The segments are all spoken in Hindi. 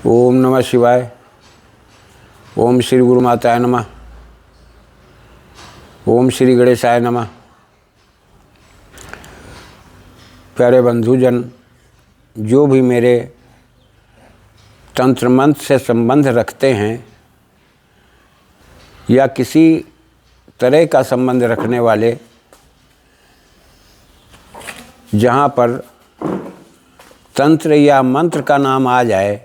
ओम नमः शिवाय। ओम श्री गुरु माताय नमः। ओम श्री गणेशाय नमः। प्यारे बंधुजन, जो भी मेरे तंत्र मंत्र से संबंध रखते हैं या किसी तरह का संबंध रखने वाले, जहाँ पर तंत्र या मंत्र का नाम आ जाए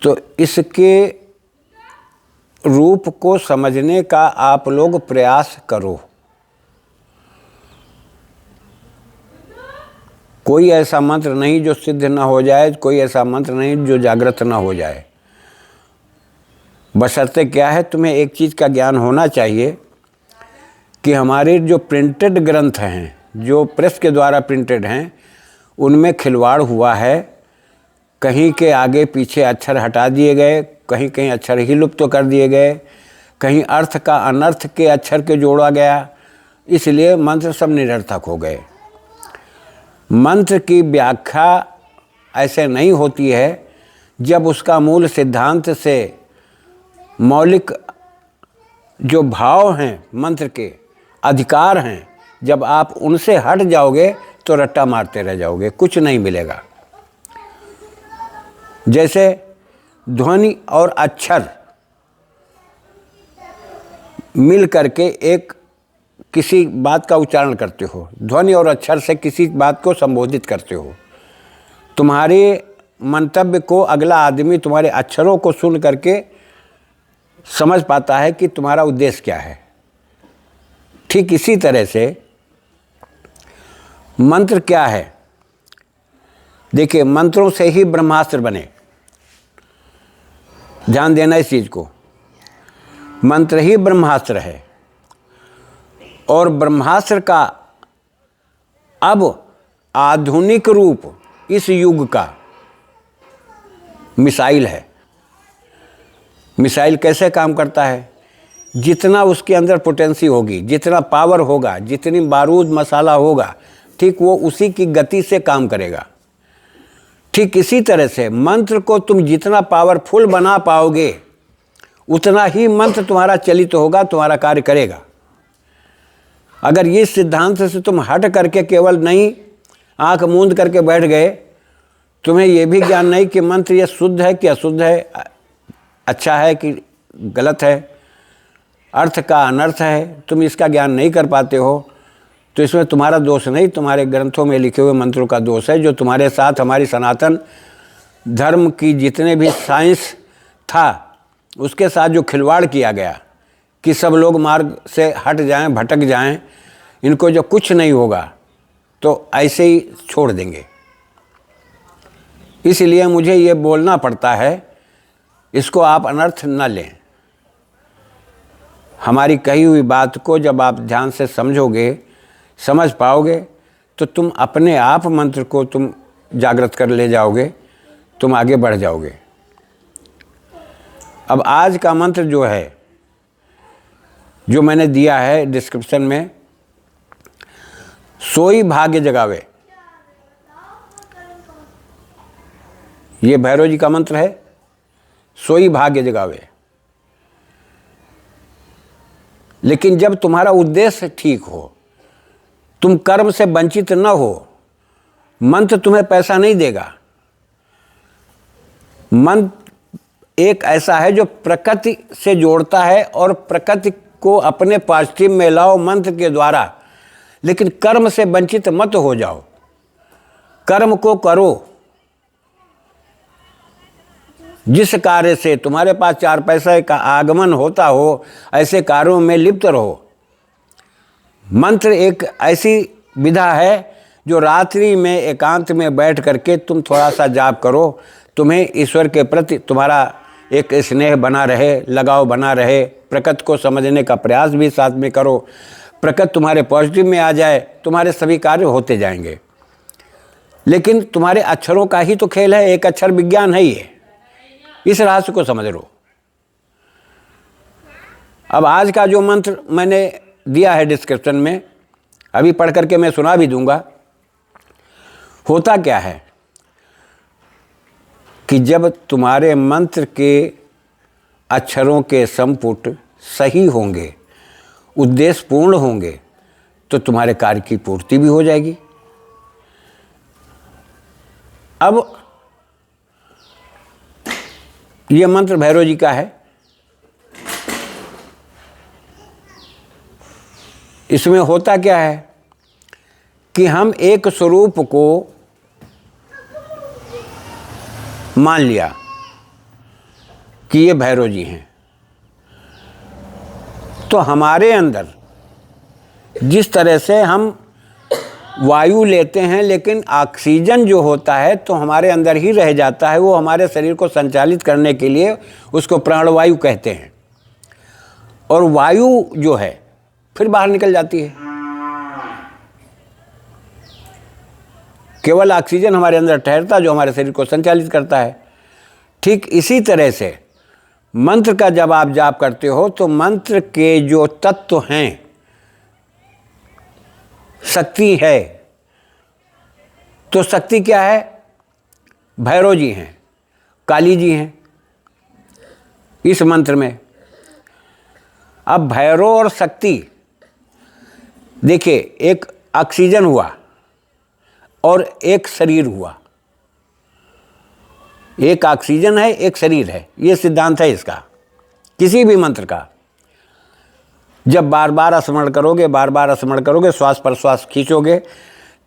तो इसके रूप को समझने का आप लोग प्रयास करो। कोई ऐसा मंत्र नहीं जो सिद्ध न हो जाए, कोई ऐसा मंत्र नहीं जो जागृत न हो जाए। बशर्ते क्या है, तुम्हें एक चीज़ का ज्ञान होना चाहिए कि हमारे जो प्रिंटेड ग्रंथ हैं, जो प्रेस के द्वारा प्रिंटेड हैं, उनमें खिलवाड़ हुआ है। कहीं के आगे पीछे अक्षर हटा दिए गए, कहीं कहीं अक्षर ही लुप्त कर दिए गए, कहीं अर्थ का अनर्थ के अक्षर के जोड़ा गया, इसलिए मंत्र सब निरर्थक हो गए। मंत्र की व्याख्या ऐसे नहीं होती है जब उसका मूल सिद्धांत से मौलिक जो भाव हैं, मंत्र के अधिकार हैं, जब आप उनसे हट जाओगे तो रट्टा मारते रह जाओगे, कुछ नहीं मिलेगा। जैसे ध्वनि और अक्षर मिल करके एक किसी बात का उच्चारण करते हो, ध्वनि और अक्षर से किसी बात को संबोधित करते हो। तुम्हारे मंतव्य को अगला आदमी तुम्हारे अक्षरों को सुन करके समझ पाता है कि तुम्हारा उद्देश्य क्या है। ठीक इसी तरह से मंत्र क्या है। देखिए, मंत्रों से ही ब्रह्मास्त्र बने। ध्यान देना इस चीज़ को, मंत्र ही ब्रह्मास्त्र है। और ब्रह्मास्त्र का अब आधुनिक रूप इस युग का मिसाइल है। मिसाइल कैसे काम करता है? जितना उसके अंदर पोटेंसी होगी, जितना पावर होगा, जितनी बारूद मसाला होगा, ठीक वो उसी की गति से काम करेगा। ठीक इसी तरह से मंत्र को तुम जितना पावरफुल बना पाओगे, उतना ही मंत्र तुम्हारा चलित होगा, तुम्हारा कार्य करेगा। अगर ये सिद्धांत से तुम हट करके केवल नहीं आंख मूंद करके बैठ गए, तुम्हें ये भी ज्ञान नहीं कि मंत्र ये शुद्ध है कि अशुद्ध है, अच्छा है कि गलत है, अर्थ का अनर्थ है, तुम इसका ज्ञान नहीं कर पाते हो, तो इसमें तुम्हारा दोष नहीं, तुम्हारे ग्रंथों में लिखे हुए मंत्रों का दोष है, जो तुम्हारे साथ हमारी सनातन धर्म की जितने भी साइंस था उसके साथ जो खिलवाड़ किया गया कि सब लोग मार्ग से हट जाएं, भटक जाएं, इनको जो कुछ नहीं होगा तो ऐसे ही छोड़ देंगे। इसलिए मुझे ये बोलना पड़ता है, इसको आप अनर्थ न लें। हमारी कही हुई बात को जब आप ध्यान से समझोगे, समझ पाओगे, तो तुम अपने आप मंत्र को तुम जागृत कर ले जाओगे, तुम आगे बढ़ जाओगे। अब आज का मंत्र जो है, जो मैंने दिया है डिस्क्रिप्शन में, सोई भाग्य जगावे, ये भैरव जी का मंत्र है। सोई भाग्य जगावे। लेकिन जब तुम्हारा उद्देश्य ठीक हो, तुम कर्म से वंचित न हो, मंत्र तुम्हें पैसा नहीं देगा। मंत्र एक ऐसा है जो प्रकृति से जोड़ता है और प्रकृति को अपने पॉजिटिव में लाओ मंत्र के द्वारा। लेकिन कर्म से वंचित मत हो जाओ, कर्म को करो। जिस कार्य से तुम्हारे पास चार पैसे का आगमन होता हो, ऐसे कार्यों में लिप्त रहो। मंत्र एक ऐसी विधा है जो रात्रि में एकांत में बैठ करके तुम थोड़ा सा जाप करो, तुम्हें ईश्वर के प्रति तुम्हारा एक स्नेह बना रहे, लगाव बना रहे, प्रकृति को समझने का प्रयास भी साथ में करो, प्रकृति तुम्हारे पॉजिटिव में आ जाए, तुम्हारे सभी कार्य होते जाएंगे। लेकिन तुम्हारे अक्षरों का ही तो खेल है, एक अक्षर विज्ञान है ये, इस रहस्य को समझ लो। अब आज का जो मंत्र मैंने दिया है डिस्क्रिप्शन में, अभी पढ़ करके मैं सुना भी दूंगा। होता क्या है कि जब तुम्हारे मंत्र के अक्षरों के संपुट सही होंगे, उद्देश्य पूर्ण होंगे, तो तुम्हारे कार्य की पूर्ति भी हो जाएगी। अब ये मंत्र भैरव जी का है। इसमें होता क्या है कि हम एक स्वरूप को मान लिया कि ये भैरव जी हैं, तो हमारे अंदर जिस तरह से हम वायु लेते हैं, लेकिन ऑक्सीजन जो होता है तो हमारे अंदर ही रह जाता है, वो हमारे शरीर को संचालित करने के लिए उसको प्राणवायु कहते हैं, और वायु जो है फिर बाहर निकल जाती है। केवल ऑक्सीजन हमारे अंदर ठहरता जो हमारे शरीर को संचालित करता है। ठीक इसी तरह से मंत्र का जब आप जाप करते हो तो मंत्र के जो तत्व हैं, शक्ति है, तो शक्ति क्या है? भैरव जी हैं, काली जी हैं इस मंत्र में। अब भैरव और शक्ति, देखिए, एक ऑक्सीजन हुआ और एक शरीर हुआ। एक ऑक्सीजन है, एक शरीर है, ये सिद्धांत है इसका, किसी भी मंत्र का। जब बार बार स्मरण करोगे, बार बार स्मरण करोगे, श्वास प्रश्वास खींचोगे,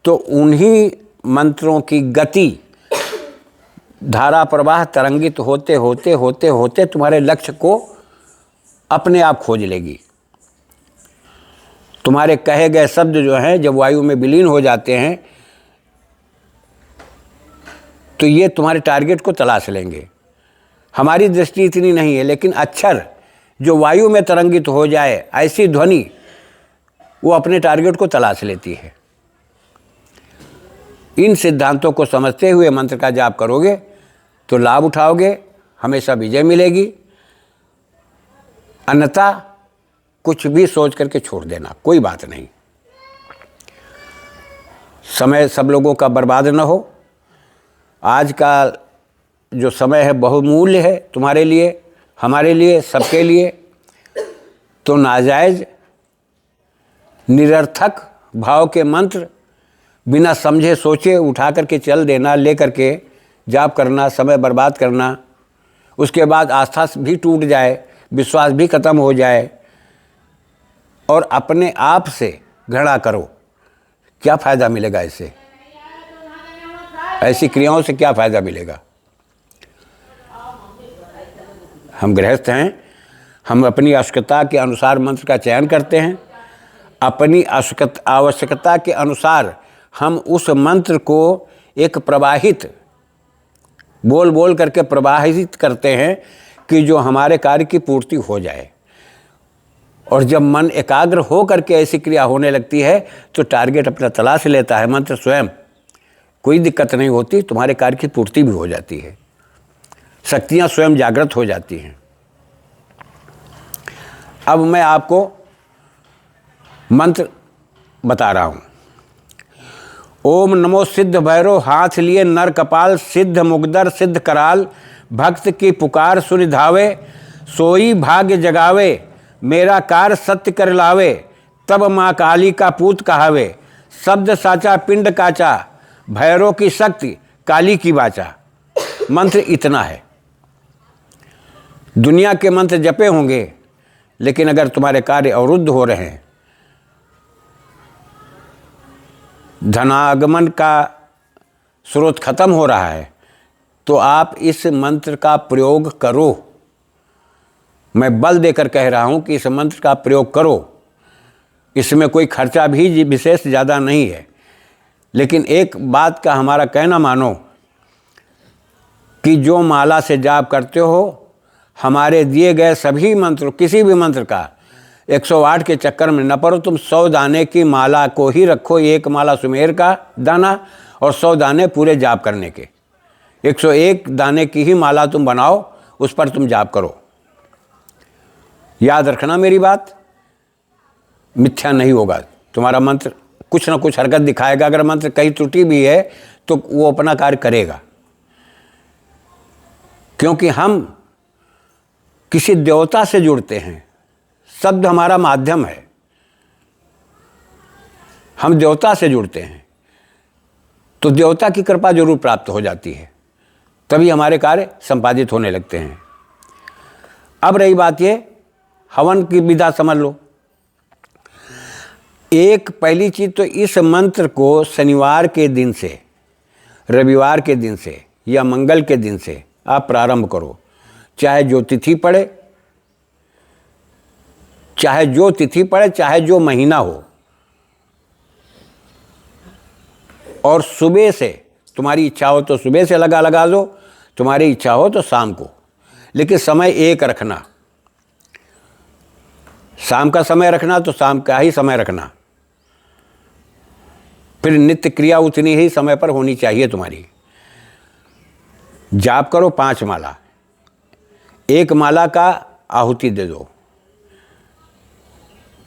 तो उन्हीं मंत्रों की गति, धारा प्रवाह तरंगित होते होते होते होते तुम्हारे लक्ष्य को अपने आप खोज लेगी। तुम्हारे कहे गए शब्द जो हैं जब वायु में विलीन हो जाते हैं तो ये तुम्हारे टारगेट को तलाश लेंगे। हमारी दृष्टि इतनी नहीं है, लेकिन अक्षर जो वायु में तरंगित हो जाए, ऐसी ध्वनि वो अपने टारगेट को तलाश लेती है। इन सिद्धांतों को समझते हुए मंत्र का जाप करोगे तो लाभ उठाओगे, हमेशा विजय मिलेगी। अन्यथा कुछ भी सोच करके छोड़ देना, कोई बात नहीं। समय सब लोगों का बर्बाद न हो। आज का जो समय है बहुमूल्य है तुम्हारे लिए, हमारे लिए, सबके लिए। तो नाजायज निरर्थक भाव के मंत्र बिना समझे सोचे उठा करके चल देना, ले करके जाप करना, समय बर्बाद करना, उसके बाद आस्था भी टूट जाए, विश्वास भी खत्म हो जाए और अपने आप से घृणा करो, क्या फ़ायदा मिलेगा इससे? ऐसी क्रियाओं से क्या फ़ायदा मिलेगा? हम गृहस्थ हैं, हम अपनी आवश्यकता के अनुसार मंत्र का चयन करते हैं। अपनी आवश्यकता के अनुसार हम उस मंत्र को एक प्रवाहित बोल बोल करके प्रवाहित करते हैं कि जो हमारे कार्य की पूर्ति हो जाए। और जब मन एकाग्र हो करके ऐसी क्रिया होने लगती है तो टारगेट अपना तलाश लेता है मंत्र स्वयं। कोई दिक्कत नहीं होती, तुम्हारे कार्य की पूर्ति भी हो जाती है, शक्तियाँ स्वयं जागृत हो जाती हैं। अब मैं आपको मंत्र बता रहा हूँ। ओम नमो सिद्ध भैरव, हाथ लिए नर कपाल, सिद्ध मुगदर सिद्ध कराल, भक्त की पुकार सुनि धावे, सोई भाग्य जगावे, मेरा कार सत्य कर लावे, तब माँ काली का पूत कहावे, शब्द साचा पिंड काचा, भैरव की शक्ति काली की वाचा। मंत्र इतना है। दुनिया के मंत्र जपे होंगे, लेकिन अगर तुम्हारे कार्य अवरुद्ध हो रहे हैं, धनागमन का स्रोत खत्म हो रहा है, तो आप इस मंत्र का प्रयोग करो। मैं बल देकर कह रहा हूं कि इस मंत्र का प्रयोग करो। इसमें कोई खर्चा भी विशेष ज़्यादा नहीं है, लेकिन एक बात का हमारा कहना मानो कि जो माला से जाप करते हो, हमारे दिए गए सभी मंत्र, किसी भी मंत्र का 108 के चक्कर में न पड़ो। तुम 100 दाने की माला को ही रखो, एक माला सुमेर का दाना और 100 दाने पूरे जाप करने के। 101 दाने की ही माला तुम बनाओ, उस पर तुम जाप करो। याद रखना मेरी बात, मिथ्या नहीं होगा। तुम्हारा मंत्र कुछ ना कुछ हरकत दिखाएगा। अगर मंत्र कहीं त्रुटि भी है तो वो अपना कार्य करेगा। क्योंकि हम किसी देवता से जुड़ते हैं, शब्द हमारा माध्यम है, हम देवता से जुड़ते हैं, तो देवता की कृपा जरूर प्राप्त हो जाती है, तभी हमारे कार्य संपादित होने लगते हैं। अब रही बात ये, हवन की विधा समझ लो। एक पहली चीज तो इस मंत्र को शनिवार के दिन से, रविवार के दिन से या मंगल के दिन से आप प्रारंभ करो, चाहे जो तिथि पड़े, चाहे जो तिथि पड़े, चाहे जो महीना हो, और सुबह से तुम्हारी इच्छा हो तो सुबह से लगा दो, तुम्हारी इच्छा हो तो शाम को, लेकिन समय एक रखना। शाम का समय रखना तो शाम का ही समय रखना, फिर नित्य क्रिया उतनी ही समय पर होनी चाहिए तुम्हारी। जाप करो 5 माला, 1 माला का आहुति दे दो,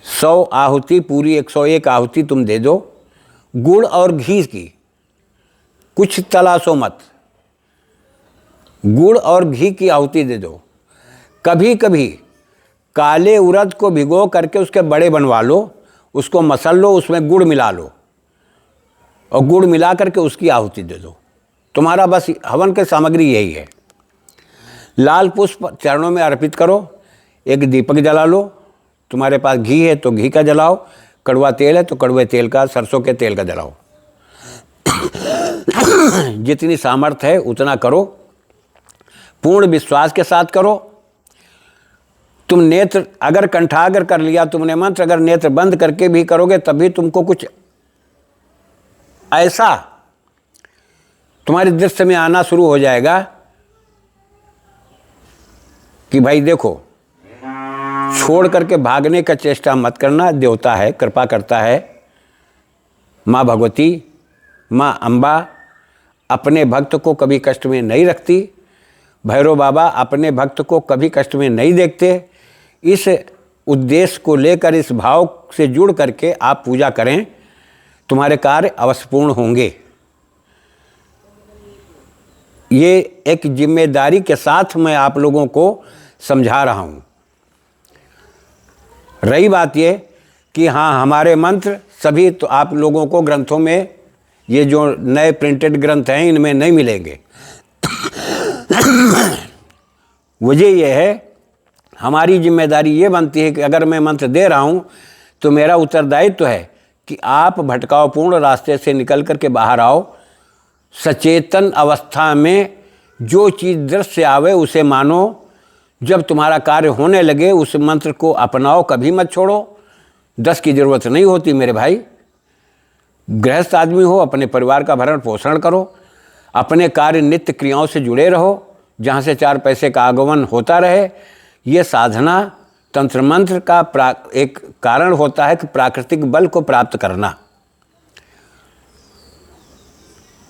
100 आहुति पूरी 101 आहुति तुम दे दो। गुड़ और घी की, कुछ तलाशो मत, गुड़ और घी की आहुति दे दो। कभी कभी काले उड़द को भिगो करके उसके बड़े बनवा लो, उसको मसल लो, उसमें गुड़ मिला लो और गुड़ मिला करके उसकी आहुति दे दो। तुम्हारा बस हवन की सामग्री यही है। लाल पुष्प चरणों में अर्पित करो, एक दीपक जला लो, तुम्हारे पास घी है तो घी का जलाओ, कड़वा तेल है तो कड़वे तेल का, सरसों के तेल का जलाओ। जितनी सामर्थ्य है उतना करो, पूर्ण विश्वास के साथ करो। तुम नेत्र अगर कंठाग्र कर लिया तुमने मंत्र, अगर नेत्र बंद करके भी करोगे तभी तुमको कुछ ऐसा तुम्हारे दृष्टि में आना शुरू हो जाएगा कि भाई देखो, छोड़ करके भागने का चेष्टा मत करना। देवता है, कृपा करता है। माँ भगवती, माँ अम्बा अपने भक्त को कभी कष्ट में नहीं रखती, भैरव बाबा अपने भक्त को कभी कष्ट में नहीं देखते। इस उद्देश्य को लेकर, इस भाव से जुड़ करके आप पूजा करें, तुम्हारे कार्य अवश्य पूर्ण होंगे। ये एक जिम्मेदारी के साथ मैं आप लोगों को समझा रहा हूँ। रही बात ये कि हाँ, हमारे मंत्र सभी तो आप लोगों को ग्रंथों में, ये जो नए प्रिंटेड ग्रंथ हैं इनमें नहीं मिलेंगे। वजह यह है, हमारी जिम्मेदारी ये बनती है कि अगर मैं मंत्र दे रहा हूँ तो मेरा उत्तरदायित्व है कि आप भटकावपूर्ण रास्ते से निकल करके बाहर आओ। सचेतन अवस्था में जो चीज़ दृश्य आवे उसे मानो। जब तुम्हारा कार्य होने लगे उस मंत्र को अपनाओ, कभी मत छोड़ो। 10 की ज़रूरत नहीं होती मेरे भाई। गृहस्थ आदमी हो, अपने परिवार का भरण पोषण करो, अपने कार्य नित्य क्रियाओं से जुड़े रहो, जहाँ से 4 पैसे का आगमन होता रहे। ये साधना तंत्र मंत्र का एक कारण होता है कि प्राकृतिक बल को प्राप्त करना।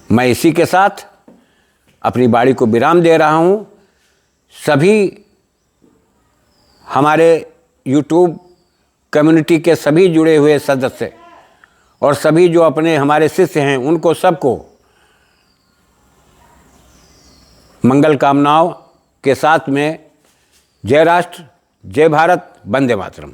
मैं इसी के साथ अपनी वाणी को विराम दे रहा हूँ। सभी हमारे YouTube कम्युनिटी के सभी जुड़े हुए सदस्य और सभी जो अपने हमारे शिष्य हैं, उनको सबको मंगल कामनाओं के साथ में जय राष्ट्र, जय भारत, वंदे मातरम।